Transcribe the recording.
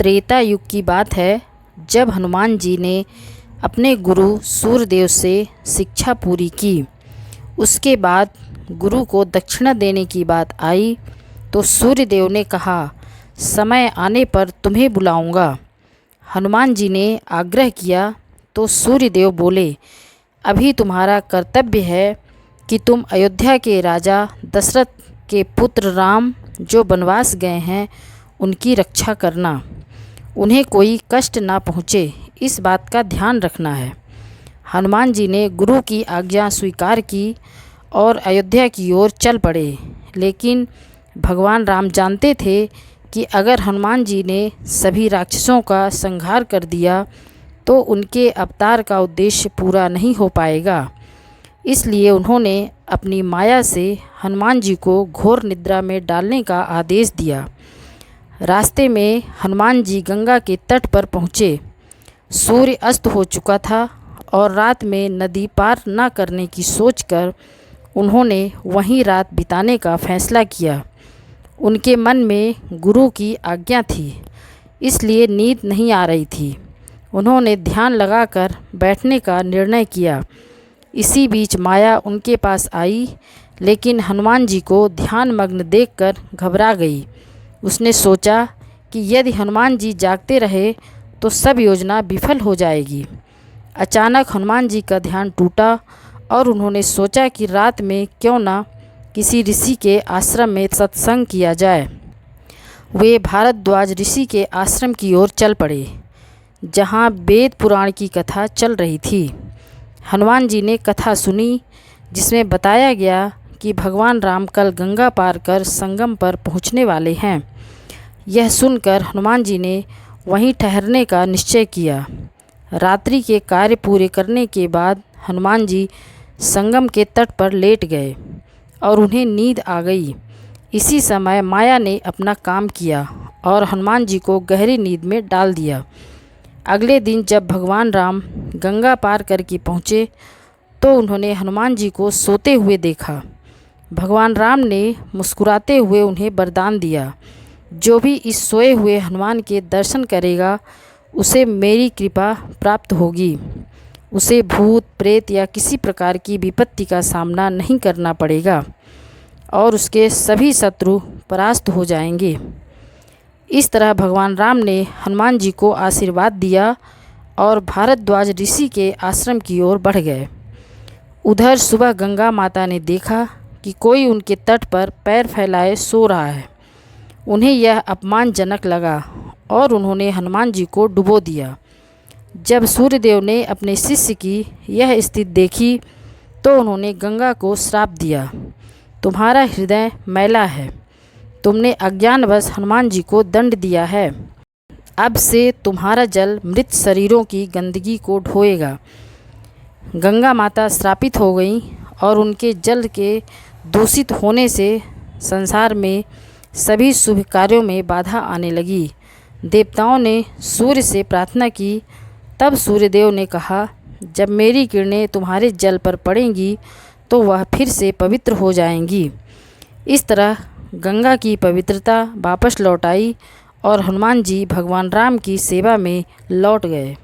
त्रेता युग की बात है, जब हनुमान जी ने अपने गुरु सूर्यदेव से शिक्षा पूरी की। उसके बाद गुरु को दक्षिणा देने की बात आई तो सूर्यदेव ने कहा, समय आने पर तुम्हें बुलाऊंगा। हनुमान जी ने आग्रह किया तो सूर्यदेव बोले, अभी तुम्हारा कर्तव्य है कि तुम अयोध्या के राजा दशरथ के पुत्र राम जो वनवास गए हैं उनकी रक्षा करना। उन्हें कोई कष्ट ना पहुँचे, इस बात का ध्यान रखना है। हनुमान जी ने गुरु की आज्ञा स्वीकार की और अयोध्या की ओर चल पड़े। लेकिन भगवान राम जानते थे कि अगर हनुमान जी ने सभी राक्षसों का संहार कर दिया तो उनके अवतार का उद्देश्य पूरा नहीं हो पाएगा। इसलिए उन्होंने अपनी माया से हनुमान जी को घोर निद्रा में डालने का आदेश दिया। रास्ते में हनुमान जी गंगा के तट पर पहुँचे। सूर्य अस्त हो चुका था और रात में नदी पार न करने की सोचकर उन्होंने वहीं रात बिताने का फैसला किया। उनके मन में गुरु की आज्ञा थी, इसलिए नींद नहीं आ रही थी। उन्होंने ध्यान लगाकर बैठने का निर्णय किया। इसी बीच माया उनके पास आई, लेकिन हनुमान जी को ध्यानमग्न देखकर घबरा गई। उसने सोचा कि यदि हनुमान जी जागते रहे तो सब योजना विफल हो जाएगी। अचानक हनुमान जी का ध्यान टूटा और उन्होंने सोचा कि रात में क्यों ना किसी ऋषि के आश्रम में सत्संग किया जाए। वे भारद्वाज ऋषि के आश्रम की ओर चल पड़े, जहाँ वेद पुराण की कथा चल रही थी। हनुमान जी ने कथा सुनी, जिसमें बताया गया कि भगवान राम कल गंगा पार कर संगम पर पहुँचने वाले हैं। यह सुनकर हनुमान जी ने वहीं ठहरने का निश्चय किया। रात्रि के कार्य पूरे करने के बाद हनुमान जी संगम के तट पर लेट गए और उन्हें नींद आ गई। इसी समय माया ने अपना काम किया और हनुमान जी को गहरी नींद में डाल दिया। अगले दिन जब भगवान राम गंगा पार करके पहुँचे तो उन्होंने हनुमान जी को सोते हुए देखा। भगवान राम ने मुस्कुराते हुए उन्हें वरदान दिया, जो भी इस सोए हुए हनुमान के दर्शन करेगा उसे मेरी कृपा प्राप्त होगी। उसे भूत प्रेत या किसी प्रकार की विपत्ति का सामना नहीं करना पड़ेगा और उसके सभी शत्रु परास्त हो जाएंगे। इस तरह भगवान राम ने हनुमान जी को आशीर्वाद दिया और भारद्वाज ऋषि के आश्रम की ओर बढ़ गए। उधर सुबह गंगा माता ने देखा कि कोई उनके तट पर पैर फैलाए सो रहा है। उन्हें यह अपमानजनक लगा और उन्होंने हनुमान जी को डुबो दिया। जब सूर्यदेव ने अपने शिष्य की यह स्थिति देखी तो उन्होंने गंगा को श्राप दिया, तुम्हारा हृदय मैला है, तुमने अज्ञानवश हनुमान जी को दंड दिया है। अब से तुम्हारा जल मृत शरीरों की गंदगी को ढोएगा। गंगा माता श्रापित हो गई और उनके जल के दूषित होने से संसार में सभी शुभ कार्यों में बाधा आने लगी। देवताओं ने सूर्य से प्रार्थना की। तब सूर्यदेव ने कहा, जब मेरी किरणें तुम्हारे जल पर पड़ेंगी तो वह फिर से पवित्र हो जाएंगी। इस तरह गंगा की पवित्रता वापस लौट आई और हनुमान जी भगवान राम की सेवा में लौट गए।